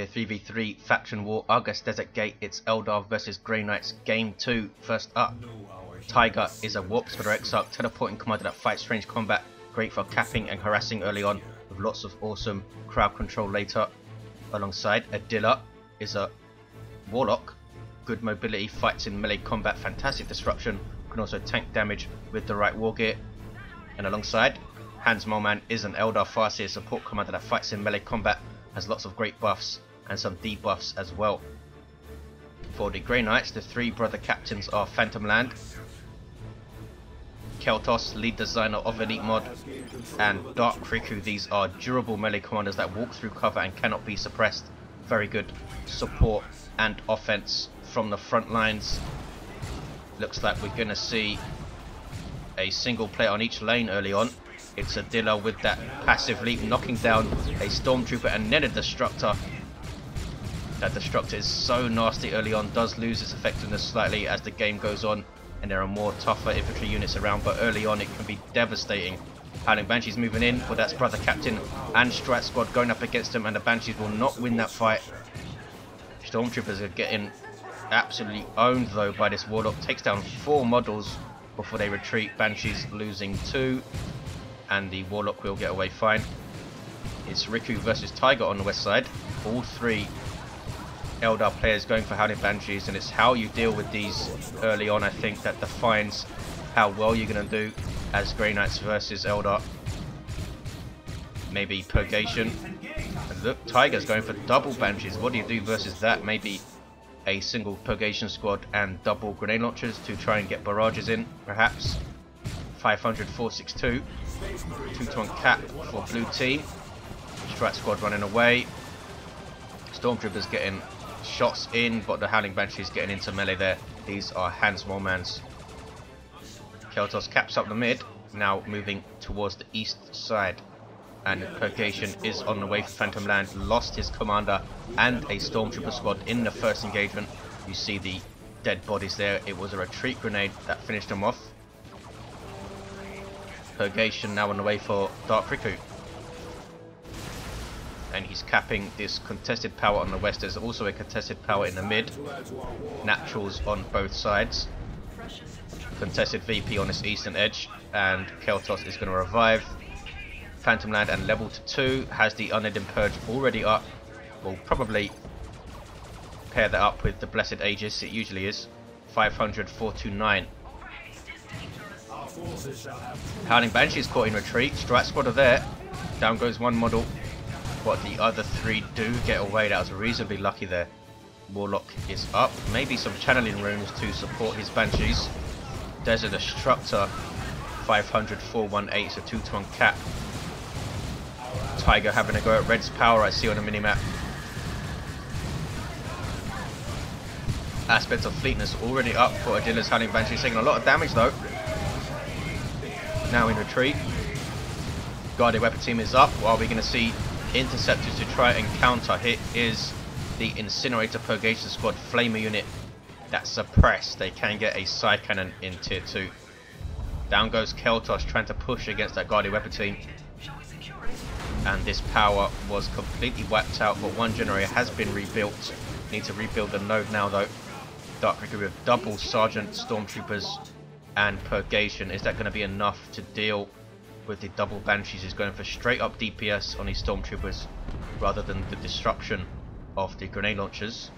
a 3v3 faction war, Argus Desert Gate. It's Eldar versus Grey Knights, game 2. First up, Tyger is a warp for Exarch, teleporting commander that fights range combat, great for capping and harassing early on, with lots of awesome crowd control later. Alongside, Adila is a Warlock, good mobility, fights in melee combat, fantastic disruption, can also tank damage with the right war gear. And alongside, HansMoleman is an Eldar Farseer support commander that fights in melee combat, has lots of great buffs and some debuffs as well. For the Grey Knights, the three brother captains are Phantomland, Caeltos, lead designer of Elite Mod, and Dark Riku. These are durable melee commanders that walk through cover and cannot be suppressed. Very good support and offense from the front lines. Looks like we're going to see a single player on each lane early on. It's Adila with that passive leap, knocking down a Stormtrooper and then a Destructor. That Destructor is so nasty early on, does lose its effectiveness slightly as the game goes on and there are more tougher infantry units around, but early on it can be devastating. Howling Banshees moving in, but that's Brother Captain and Strat Squad going up against him, and the Banshees will not win that fight. Stormtroopers are getting absolutely owned though by this Warlock, takes down 4 models before they retreat. Banshees losing 2, and the Warlock will get away fine. It's Riku versus Tyger on the west side. All 3 Eldar players going for Howling Banshees, and it's how you deal with these early on, I think, that defines how well you're going to do as Grey Knights versus Eldar. Maybe Purgation. And look, Tyger's going for double Banshees. What do you do versus that? Maybe a single Purgation squad and double grenade launchers to try and get barrages in, perhaps. 500 462. 2-to-1 cap for blue team. Strat Squad running away. Stormtroopers getting shots in, but the Howling Banshees getting into melee there. These are HansMoleman's. Caeltos caps up the mid, now moving towards the east side. And Purgation is on the way for Phantomland. Lost his commander and a Stormtrooper squad in the first engagement. You see the dead bodies there. It was a retreat grenade that finished them off. Purgation now on the way for Dark Riku. And he's capping this contested power on the west. There's also a contested power in the mid. Naturals on both sides. Contested VP on this eastern edge. And Caeltos is going to revive. Phantomland and level to 2 has the Unending Purge already up. We'll probably pair that up with the Blessed Aegis. It usually is. 500 429. Howling Banshees caught in retreat. Strat Squad are there. Down goes one model. But the other 3 do get away. That was reasonably lucky there. Warlock is up. Maybe some channeling runes to support his Banshees. There's a Destructor. 500 418. So 2-to-1 cap. Tyger having a go at Red's power, I see on the minimap. Aspect of Fleetness already up for Adila's Howling Banshees, taking a lot of damage though. Now in retreat. Guardian Weapon Team is up. While we're going to see Interceptors to try and counter. Here is the Incinerator Purgation Squad Flamer unit that's suppressed. They can get a side cannon in tier 2. Down goes Caeltos trying to push against that Guardian Weapon Team. And this power was completely wiped out, but one generator has been rebuilt. Need to rebuild the node now though. Dark Riku with double Sergeant Stormtroopers and Purgation. Is that going to be enough to deal with the double Banshees? Is going for straight up DPS on these Stormtroopers rather than the disruption of the grenade launchers.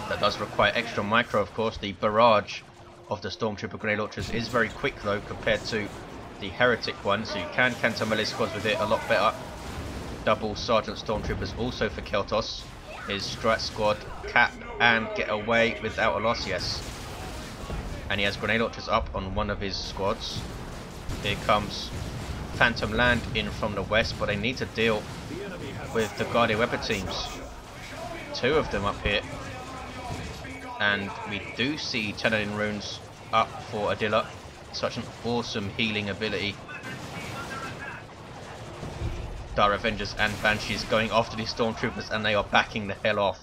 That does require extra micro, of course. The barrage of the Stormtrooper grenade launchers is very quick though compared to the Heretic one, so you can counter melee squads with it a lot better. Double Sergeant Stormtroopers also for Caeltos. His Strat Squad cap and get away without a loss, yes. And he has grenade launchers up on one of his squads. Here comes Phantomland in from the west, but they need to deal with the Guardian Weapon Teams. 2 of them up here. And we do see channeling runes up for Adila. Such an awesome healing ability. Dire Avengers and Banshees going after these Stormtroopers, and they are backing the hell off.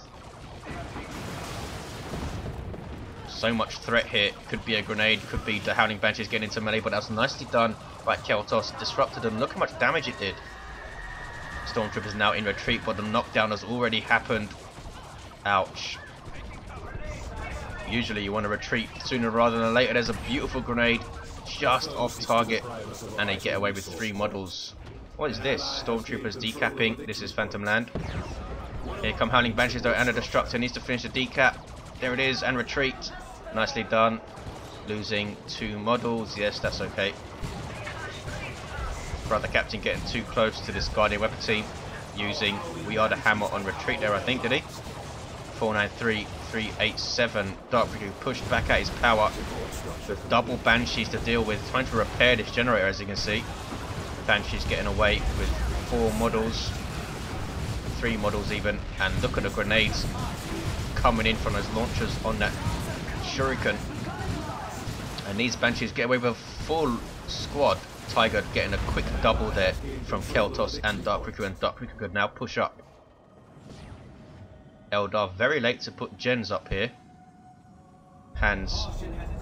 So much threat here. Could be a grenade, could be the Howling Banshees getting into melee, but that was nicely done by Caeltos. Disrupted them. Look how much damage it did. Stormtroopers now in retreat, but the knockdown has already happened. Ouch. Usually you want to retreat sooner rather than later. There's a beautiful grenade just off target, and they get away with 3 models. What is this? Stormtroopers decapping. This is Phantom Land. Here come Howling Banshees though, and a Destructor needs to finish the decap. There it is, and retreat. Nicely done. Losing 2 models. Yes, that's okay. Brother Captain getting too close to this Guardian Weapon team. Using We Are the Hammer on retreat there, I think, did he? 493, 387. Dark Riku pushed back at his power with double Banshees to deal with. Trying to repair this generator, as you can see. Banshees getting away with 4 models. 3 models even. And look at the grenades coming in from those launchers on that Shuriken. And these Banshees get away with a full squad. Tyger getting a quick double there from Caeltos and Dark Riku, and Dark Riku could now push up. Eldar very late to put gens up here. Hans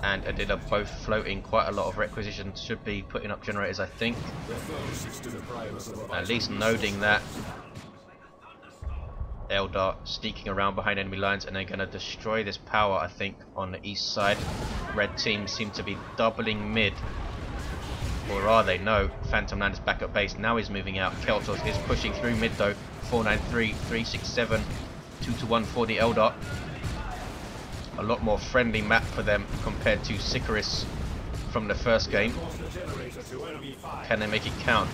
and Adila both floating quite a lot of requisitions. Should be putting up generators, I think. At least noting that. Eldar sneaking around behind enemy lines, and they're going to destroy this power, I think, on the east side. Red team seem to be doubling mid. Or are they? No. Phantom Land is back at base. Now he's moving out. Caeltos is pushing through mid though. 493, 367, 2-1 for the Eldar. A lot more friendly map for them compared to Sikaris from the first game. Can they make it count?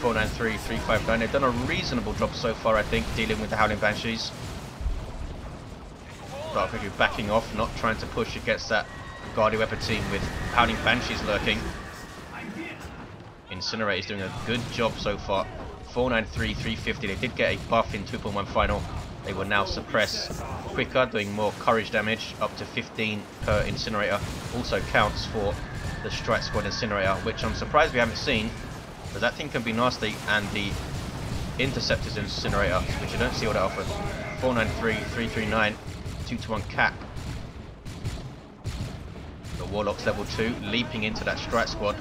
493, 359. They've done a reasonable job so far, I think, dealing with the Howling Banshees. Dark Riku backing off, not trying to push against that Guardian Weapon team with Howling Banshees lurking. Incinerate is doing a good job so far. 493, 350. They did get a buff in 2.1 final. They will now suppress quicker, doing more courage damage, up to 15 per incinerator. Also counts for the Strike Squad incinerator, which I'm surprised we haven't seen, because that thing can be nasty. And the Interceptor's incinerator, which you don't see all that often. 493, 339, 2-1 cap. The Warlock's level 2, leaping into that Strike Squad.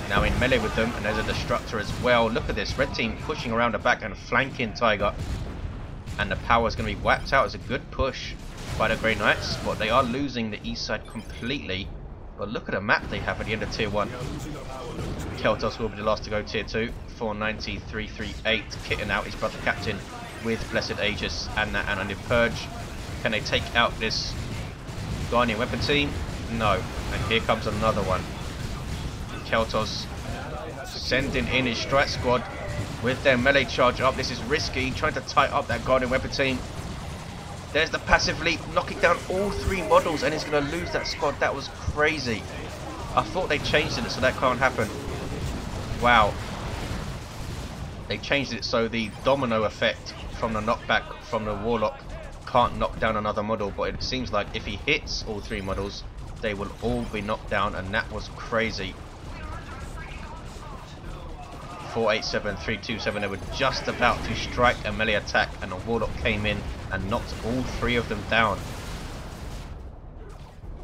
Now in melee with them, and there's a Destructor as well. Look at this, red team pushing around the back and flanking Tyger. And the power is going to be wiped out. It's a good push by the Grey Knights, but they are losing the east side completely. But look at the map they have at the end of tier 1. Caeltos will be the last to go tier 2. 490, 338, kitting out his brother captain with Blessed Aegis and that Anonymous Purge. Can they take out this Guardian Weapon team? No. And here comes another one. Caeltos sending in his Strike Squad with their melee charge up. This is risky, trying to tie up that Guardian Weapon team. There's the passive leap, knocking down all 3 models, and he's going to lose that squad. That was crazy. I thought they changed it so that can't happen. Wow. They changed it so the domino effect from the knockback from the Warlock can't knock down another model, but it seems like if he hits all 3 models, they will all be knocked down, and that was crazy. 487, 327, they were just about to strike a melee attack, and the Warlock came in and knocked all 3 of them down.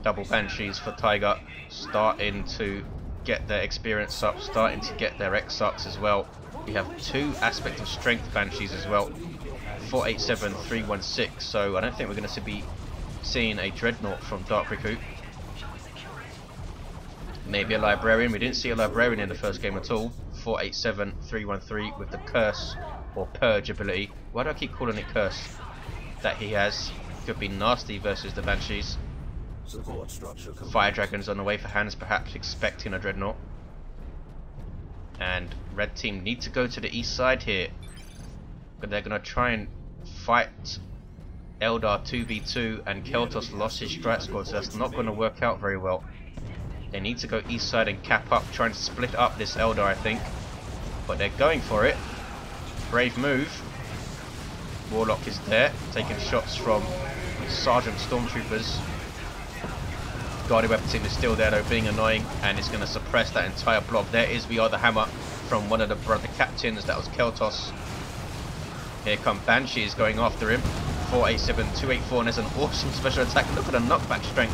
Double Banshees for Tyger, starting to get their experience up, starting to get their Exarchs as well. We have 2 aspect of strength Banshees as well. 487, 316, so I don't think we're going to be seeing a Dreadnought from Dark Riku. Maybe a Librarian. We didn't see a Librarian in the first game at all. 487, 313 with the Curse or Purge ability. Why do I keep calling it Curse? That he has. Could be nasty versus the Banshees. Fire Dragons on the way for Hans, perhaps expecting a Dreadnought. And red team need to go to the east side here. But they're going to try and fight Eldar 2v2, and Caeltos lost his Strike Squad, so that's not going to work out very well. They need to go east side and cap up, trying to split up this Eldar, I think. But they're going for it. Brave move. Warlock is there, taking shots from Sergeant Stormtroopers. Guardian Weapon team is still there though, being annoying, and it's going to suppress that entire blob. There is We Are the Hammer from one of the brother captains, that was Caeltos. Here come Banshees going after him. 487, 284, and there's an awesome special attack. Look at the knockback strength.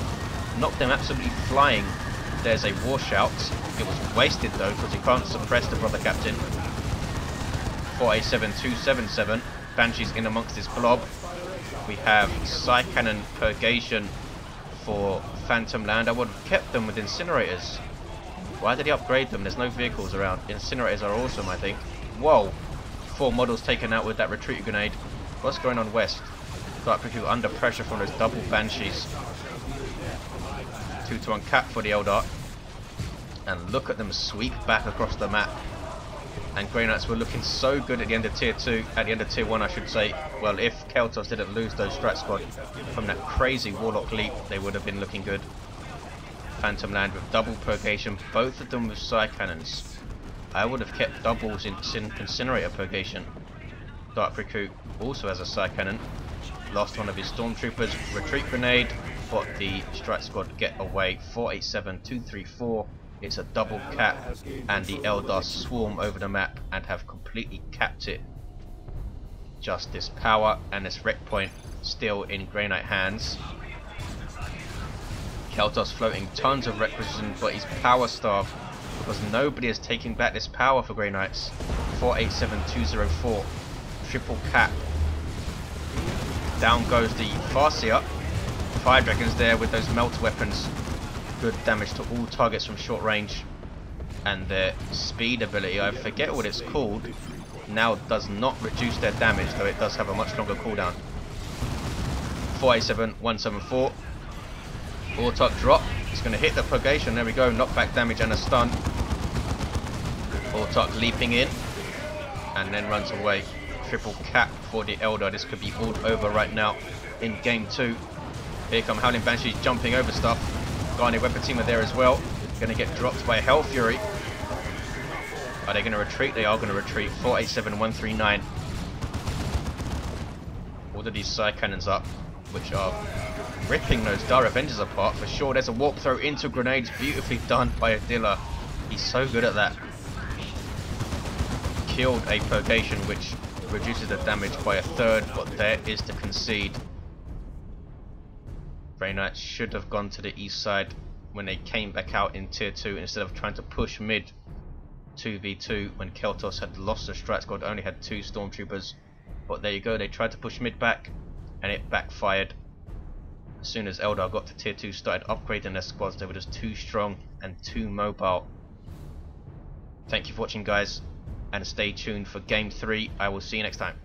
Knocked them absolutely flying. There's a war shout. It was wasted though, because you can't suppress the brother captain. 487277. Banshees in amongst this blob. We have Psy Cannon Purgation for Phantom Land. I would have kept them with incinerators. Why did he upgrade them? There's no vehicles around. Incinerators are awesome, I think. Whoa! 4 models taken out with that retreat grenade. What's going on west? Dark Riku under pressure from those double Banshees. 2 to 1 cap for the Eldar. And look at them sweep back across the map. And Grey Knights were looking so good at the end of tier 2, at the end of tier 1 I should say. Well, if Caeltos didn't lose those strat squad from that crazy Warlock leap, they would have been looking good. Phantom Land with double Purgation, both of them with Psy Cannons. I would have kept doubles in Incinerator Purgation. Dark Riku also has a Psy Cannon. Lost one of his Stormtroopers, retreat grenade, but the strat squad get away. 487234. It's a double cap, and the Eldar swarm over the map and have completely capped it. Just this power and this wreck point still in Grey Knight hands. Caeltos floating tons of requisition, but he's power starved because nobody is taking back this power for Grey Knights. 487204. Triple cap. Down goes the Farseer. Fire Dragons there with those melt weapons. Good damage to all targets from short range. And their speed ability, I forget what it's called, now does not reduce their damage, though it does have a much longer cooldown. 487174. Autarch drop. It's going to hit the Purgation. There we go. Knockback damage and a stun. Autarch leaping in. And then runs away. Triple cap for the Eldar. This could be all over right now in game 2. Here come Howling Banshees jumping over stuff. Garnet Weapon Teamer there as well. Going to get dropped by Hell Fury. Are they going to retreat? They are going to retreat. 487139. All of these Psy Cannons up, which are ripping those Dire Avengers apart for sure. There's a warp throw into grenades. Beautifully done by Adila. He's so good at that. Killed a Purgation, which reduces the damage by 1/3, but there is the concede. Grey Knights should have gone to the east side when they came back out in tier 2 instead of trying to push mid 2v2 when Caeltos had lost the strat squad, only had 2 stormtroopers. But there you go, they tried to push mid back and it backfired. As soon as Eldar got to tier 2, started upgrading their squads, they were just too strong and too mobile. Thank you for watching, guys, and stay tuned for game 3. I will see you next time.